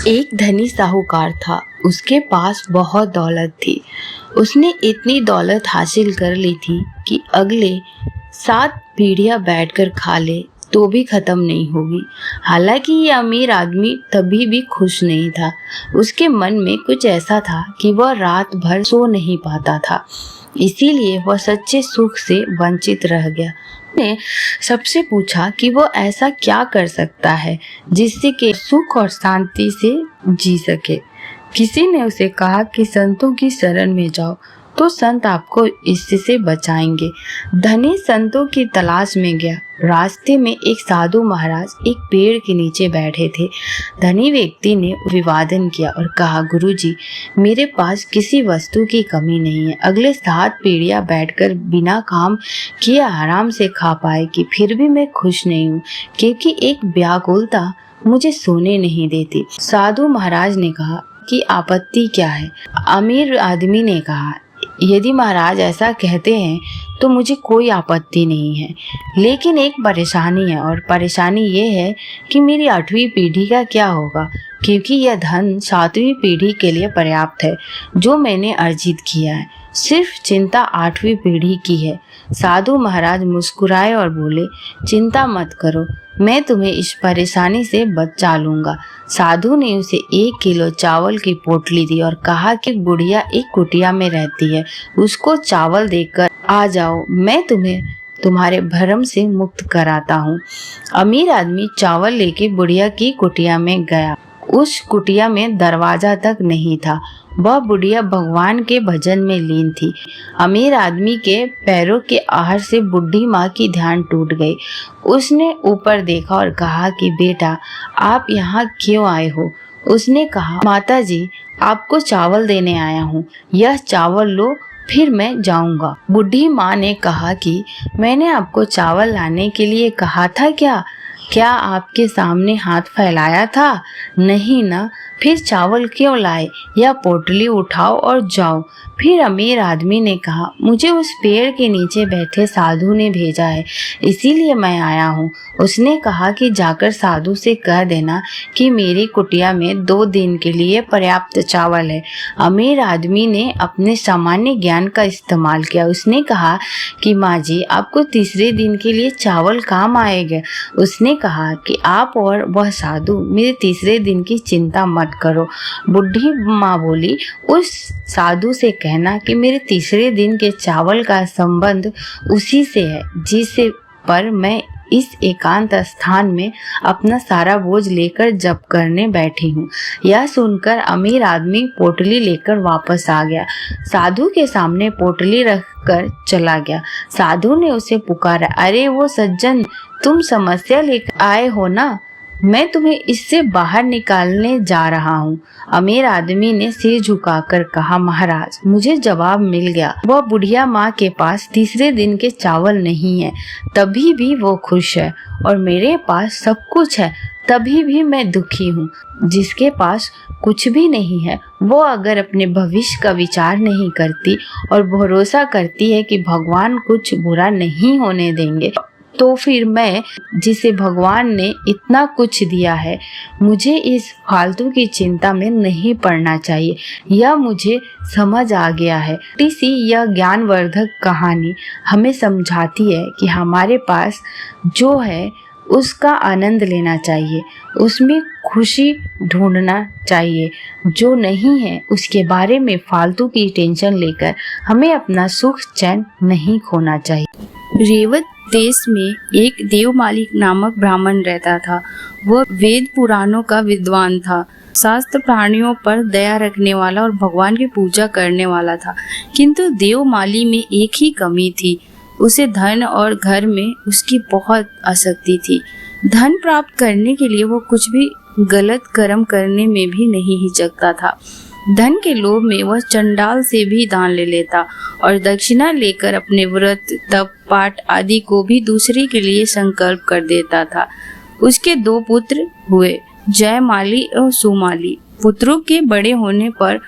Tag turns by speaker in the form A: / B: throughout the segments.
A: एक धनी साहूकार था। उसके पास बहुत दौलत थी। उसने इतनी दौलत हासिल कर ली थी कि अगले 7 पीढ़ियां बैठकर खा ले तो भी खत्म नहीं होगी। हालांकि ये अमीर आदमी तभी भी खुश नहीं था। उसके मन में कुछ ऐसा था कि वह रात भर सो नहीं पाता था। इसीलिए वह सच्चे सुख से वंचित रह गया। ने सबसे पूछा कि वो ऐसा क्या कर सकता है जिससे कि सुख और शांति से जी सके। किसी ने उसे कहा कि संतों की शरण में जाओ तो संत आपको इससे बचाएंगे। धनी संतों की तलाश में गया। रास्ते में एक साधु महाराज एक पेड़ के नीचे बैठे थे। धनी व्यक्ति ने अभिवादन किया और कहा, गुरुजी, मेरे पास किसी वस्तु की कमी नहीं है। अगले 7 पीढ़ियां बैठकर बिना काम किए आराम से खा पाएगी, फिर भी मैं खुश नहीं हूँ क्योंकि एक व्याकुलता मुझे सोने नहीं देती। साधु महाराज ने कहा कि आपत्ति क्या है? अमीर आदमी ने कहा, यदि महाराज ऐसा कहते हैं तो मुझे कोई आपत्ति नहीं है, लेकिन एक परेशानी है और परेशानी ये है कि मेरी 8वीं पीढ़ी का क्या होगा, क्योंकि यह धन 7वीं पीढ़ी के लिए पर्याप्त है जो मैंने अर्जित किया है। सिर्फ चिंता 8वीं पीढ़ी की है। साधु महाराज मुस्कुराए और बोले, चिंता मत करो, मैं तुम्हें इस परेशानी से बचा लूंगा। साधु ने उसे 1 किलो चावल की पोटली दी और कहा कि बुढ़िया एक कुटिया में रहती है, उसको चावल देकर आ जाओ, मैं तुम्हें तुम्हारे भरम से मुक्त कराता हूँ। अमीर आदमी चावल लेके बुढ़िया की कुटिया में गया। उस कुटिया में दरवाजा तक नहीं था। वह बुढ़िया भगवान के भजन में लीन थी। अमीर आदमी के पैरों के आहट से बुढ़ी माँ की ध्यान टूट गई। उसने ऊपर देखा और कहा कि बेटा, आप यहाँ क्यों आए हो? उसने कहा, माता जी, आपको चावल देने आया हूँ, यह चावल लो, फिर मैं जाऊंगा। बुढ़ी माँ ने कहा कि मैंने आपको चावल लाने के लिए कहा था क्या आपके सामने हाथ फैलाया था? नहीं ना, फिर चावल क्यों लाए? या पोटली उठाओ और जाओ। फिर अमीर आदमी ने कहा, मुझे उस पेड़ के नीचे बैठे साधु ने भेजा है, इसीलिए मैं आया हूँ। उसने कहा कि जाकर साधु से कह देना कि मेरी कुटिया में 2 दिन के लिए पर्याप्त चावल है। अमीर आदमी ने अपने सामान्य ज्ञान का इस्तेमाल किया। उसने कहा कि माँ जी, आपको तीसरे दिन के लिए चावल काम आएगा। उसने कहा कि आप और वह साधु मेरे तीसरे दिन की चिंता मत करो। बुढ़ी माँ बोली, उस साधु से कहना कि मेरे तीसरे दिन के चावल का संबंध उसी से है जिससे पर मैं इस एकांत स्थान में अपना सारा बोझ लेकर जप करने बैठी हूँ। यह सुनकर अमीर आदमी पोटली लेकर वापस आ गया। साधु के सामने पोटली रखकर चला गया। साधु ने उसे पुकारा, अरे वो सज्जन, तुम समस्या लेकर आए हो ना? मैं तुम्हें इससे बाहर निकालने जा रहा हूँ। अमीर आदमी ने सिर झुकाकर कहा, महाराज, मुझे जवाब मिल गया। वह बुढ़िया माँ के पास तीसरे दिन के चावल नहीं है, तभी भी वो खुश है, और मेरे पास सब कुछ है, तभी भी मैं दुखी हूँ। जिसके पास कुछ भी नहीं है, वो अगर अपने भविष्य का विचार नहीं करती और भरोसा करती है कि भगवान कुछ बुरा नहीं होने देंगे, तो फिर मैं, जिसे भगवान ने इतना कुछ दिया है, मुझे इस फालतू की चिंता में नहीं पड़ना चाहिए। यह मुझे समझ आ गया है। छोटी सी यह ज्ञानवर्धक कहानी हमें समझाती है कि हमारे पास जो है उसका आनंद लेना चाहिए, उसमें खुशी ढूंढना चाहिए। जो नहीं है उसके बारे में फालतू की टेंशन लेकर हमें अपना सुख चैन नहीं खोना चाहिए। रेवत देश में एक देवमाली नामक ब्राह्मण रहता था। वह वेद पुराणों का विद्वान था, शास्त्र प्राणियों पर दया रखने वाला और भगवान की पूजा करने वाला था। किंतु देवमाली में एक ही कमी थी, उसे धन और घर में उसकी बहुत आसक्ति थी। धन प्राप्त करने के लिए वो कुछ भी गलत कर्म करने में भी नहीं हिचकता था। धन के लोभ में वह चंडाल से भी दान ले लेता और दक्षिणा लेकर अपने व्रत, तप, पाठ आदि को भी दूसरे के लिए संकल्प कर देता था। उसके 2 पुत्र हुए, जयमाली और सुमाली। पुत्रों के बड़े होने पर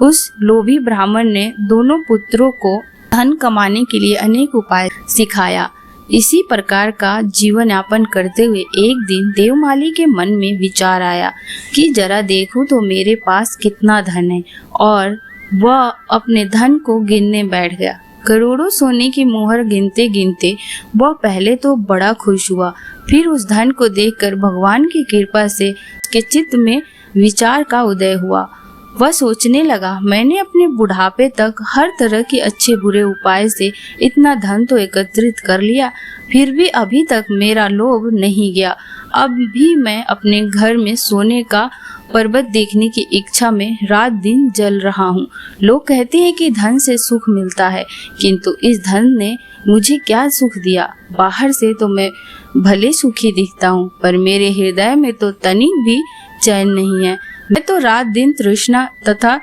A: उस लोभी ब्राह्मण ने दोनों पुत्रों को धन कमाने के लिए अनेक उपाय सिखाया। इसी प्रकार का जीवन यापन करते हुए एक दिन देवमाली के मन में विचार आया कि जरा देखूं तो मेरे पास कितना धन है, और वह अपने धन को गिनने बैठ गया। करोड़ों सोने की मोहर गिनते गिनते वह पहले तो बड़ा खुश हुआ, फिर उस धन को देखकर भगवान की कृपा से उसके चित्त में विचार का उदय हुआ। वह सोचने लगा, मैंने अपने बुढ़ापे तक हर तरह के अच्छे बुरे उपाय से इतना धन तो एकत्रित कर लिया, फिर भी अभी तक मेरा लोभ नहीं गया। अब भी मैं अपने घर में सोने का पर्वत देखने की इच्छा में रात दिन जल रहा हूँ। लोग कहते हैं कि धन से सुख मिलता है, किंतु इस धन ने मुझे क्या सुख दिया। बाहर से तो मैं भले सुखी दिखता हूँ, पर मेरे हृदय में तो तनिक भी चैन नहीं है। मैं तो रात दिन तृष्णा तथा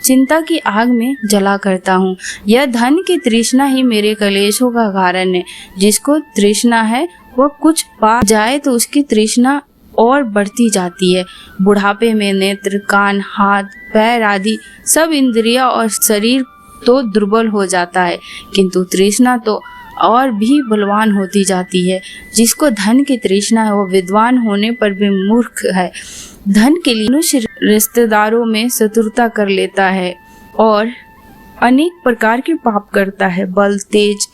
A: चिंता की आग में जला करता हूँ। यह धन की तृष्णा ही मेरे कलेशों का कारण है। जिसको तृष्णा है वह कुछ पा जाए तो उसकी तृष्णा और बढ़ती जाती है। बुढ़ापे में नेत्र, कान, हाथ, पैर आदि सब इंद्रियां और शरीर तो दुर्बल हो जाता है, किंतु तृष्णा तो और भी बलवान होती जाती है। जिसको धन की तृष्णा है वह विद्वान होने पर भी मूर्ख है। धन के लिए मनुष्य रिश्तेदारों में शत्रुता कर लेता है और अनेक प्रकार के पाप करता है। बल, तेज,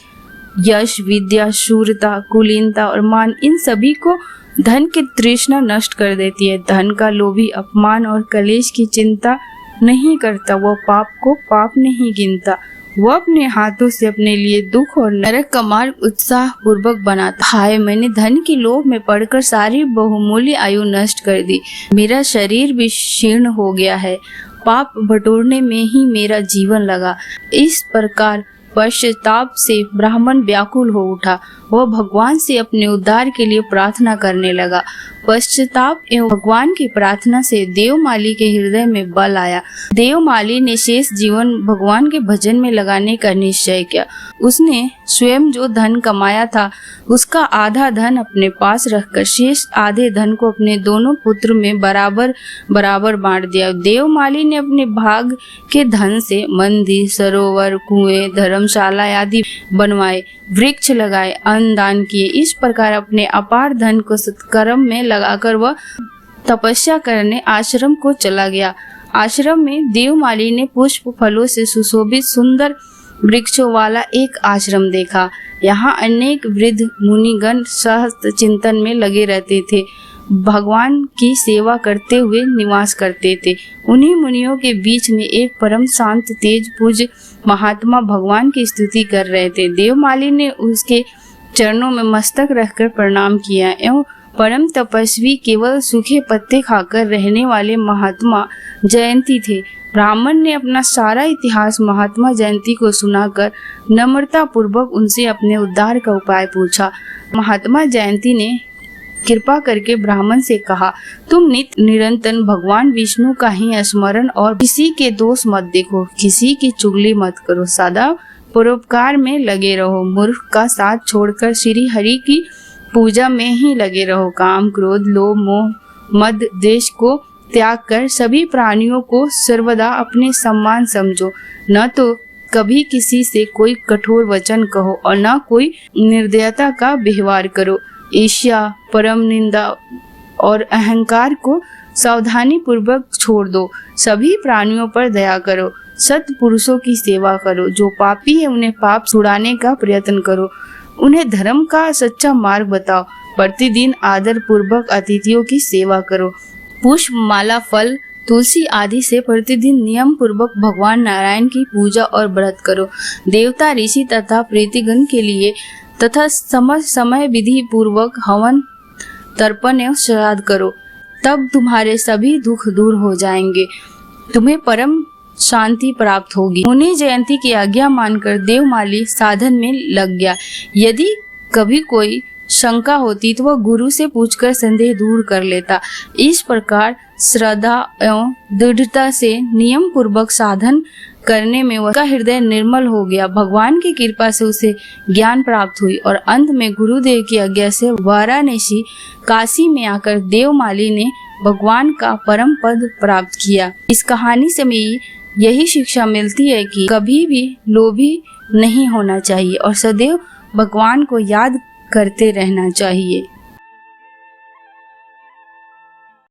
A: यश, विद्या, शूरता, कुलीनता और मान, इन सभी को धन की तृष्णा नष्ट कर देती है। धन का लोभी अपमान और कलेश की चिंता नहीं करता, वह पाप को पाप नहीं गिनता। वह अपने हाथों से अपने लिए दुख और नरक का मार्ग उत्साह पूर्वक बनाता। हाय, मैंने धन की लोभ में पड़कर सारी बहुमूल्य आयु नष्ट कर दी। मेरा शरीर भी क्षीण हो गया है। पाप बटोरने में ही मेरा जीवन लगा। इस प्रकार पश्चाताप से ब्राह्मण व्याकुल हो उठा। वह भगवान से अपने उद्धार के लिए प्रार्थना करने लगा। पश्चाताप एवं भगवान की प्रार्थना से देवमाली के हृदय में बल आया। देवमाली ने शेष जीवन भगवान के भजन में लगाने का निश्चय किया। उसने स्वयं जो धन कमाया था उसका आधा धन अपने पास रखकर शेष आधे धन को अपने दोनों पुत्र में बराबर बराबर बांट दिया। देवमाली ने अपने भाग के धन से मंदिर, सरोवर, कुएं, धर्मशाला आदि बनवाए, वृक्ष लगाए, अन्न दान किए। इस प्रकार अपने अपार धन को सत्कर्म में लगाकर वह तपस्या करने आश्रम को चला गया। आश्रम में देवमाली ने पुष्प फलों से सुशोभित सुंदर वृक्षों वाला एक आश्रम देखा। यहाँ अनेक वृद्ध मुनिगण सहस्त्र चिंतन में लगे रहते थे, भगवान की सेवा करते हुए निवास करते थे। उन्हीं मुनियों के बीच में एक परम शांत तेज पूज्य महात्मा भगवान की स्तुति कर रहे थे। देवमाली ने उसके चरणों में मस्तक रखकर प्रणाम किया एवं परम तपस्वी केवल सूखे पत्ते खाकर रहने वाले महात्मा जयंती थे। ब्राह्मण ने अपना सारा इतिहास महात्मा जयंती को सुनाकर नम्रता पूर्वक उनसे अपने उद्धार का उपाय पूछा। महात्मा जयंती ने कृपा करके ब्राह्मण से कहा, तुम नित्य निरंतर भगवान विष्णु का ही स्मरण और किसी के दोष मत देखो, किसी की चुगली मत करो, सदा परोपकार में लगे रहो, मूर्ख का साथ छोड़कर श्री हरि की पूजा में ही लगे रहो। काम, क्रोध, लोभ, मोह, मद, द्वेष को त्याग कर सभी प्राणियों को सर्वदा अपने सम्मान समझो। न तो कभी किसी से कोई कठोर वचन कहो और न कोई निर्दयता का व्यवहार करो। ईर्ष्या, परम निंदा और अहंकार को सावधानी पूर्वक छोड़ दो। सभी प्राणियों पर दया करो। सत्य पुरुषों की सेवा करो। जो पापी है उन्हें पाप छुड़ाने का प्रयत्न करो। उन्हें धर्म का सच्चा मार्ग बताओ। प्रतिदिन आदर पूर्वक अतिथियों की सेवा करो। पुष्प, माला, फल, तुलसी आदि से प्रतिदिन नियम पूर्वक भगवान नारायण की पूजा और व्रत करो। देवता, ऋषि तथा प्रीतिगण के लिए तथा समय विधि पूर्वक हवन, तर्पण एवं श्राद्ध करो। तब तुम्हारे सभी दुख दूर हो जाएंगे, तुम्हें परम शांति प्राप्त होगी। मुनि जयंती की आज्ञा मानकर देवमाली साधन में लग गया। यदि कभी कोई शंका होती तो वह गुरु से पूछकर संदेह दूर कर लेता। इस प्रकार श्रद्धा एवं दृढ़ता से नियम पूर्वक साधन करने में उसका हृदय निर्मल हो गया। भगवान की कृपा से उसे ज्ञान प्राप्त हुई और अंत में गुरुदेव की आज्ञा से वाराणसी, काशी में आकर देवमाली ने भगवान का परम पद प्राप्त किया। इस कहानी से हमें यही शिक्षा मिलती है कि कभी भी लोभी नहीं होना चाहिए और सदैव
B: भगवान को याद करते रहना चाहिए।